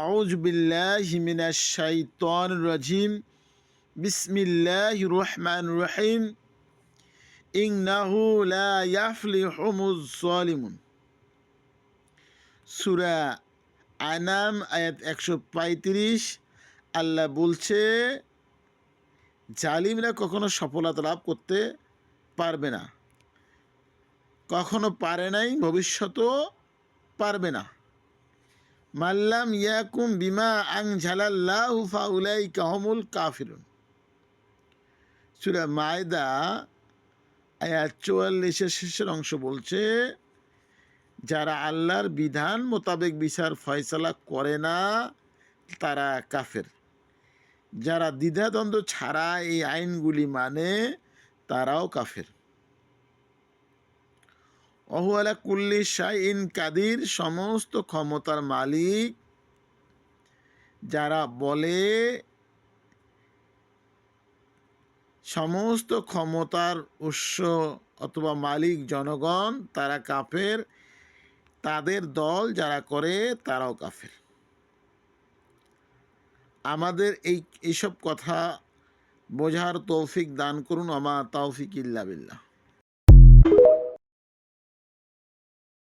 আউযু বিল্লাহি মিনাশ শাইতানির রাজিম বিসমিল্লাহির রহমানির রহিম ইন্নাহু লা ইয়াফলিহুজ জালিমুন। সূরা আনাম আয়াত 135। আল্লাহ বলছে, জালিমরা কখনো সফলতা লাভ করতে পারবে না, কখনো পারে নাই, ভবিষ্যতেও পারবে না। মাল্লাম ইয়াকুম বিমা আনজালাল্লাহু ফাউলাইকা হুমুল কাফিরুন। সূরা মায়দা আয়াত 44-এর শেষের অংশ বলছে, যারা আল্লাহর বিধান মোতাবেক বিচার ফয়সালা করে না তারা কাফের। যারা দ্বিধাদ্বন্দ্ব ছাড়া এই আইনগুলি মানে তারাও কাফের। ওহু আলা কুল্লি শাইইন কাদির, সমস্ত ক্ষমতার মালিক। যারা বলে সমস্ত ক্ষমতার উৎস অথবা মালিক জনগণ, তারা কাফের। তাদের দল যারা করে তারাও কাফের। আমাদের এইসব কথা বোঝার তৌফিক দান করুন। আমা তাওফিক ইল্লা বিল্লাহ।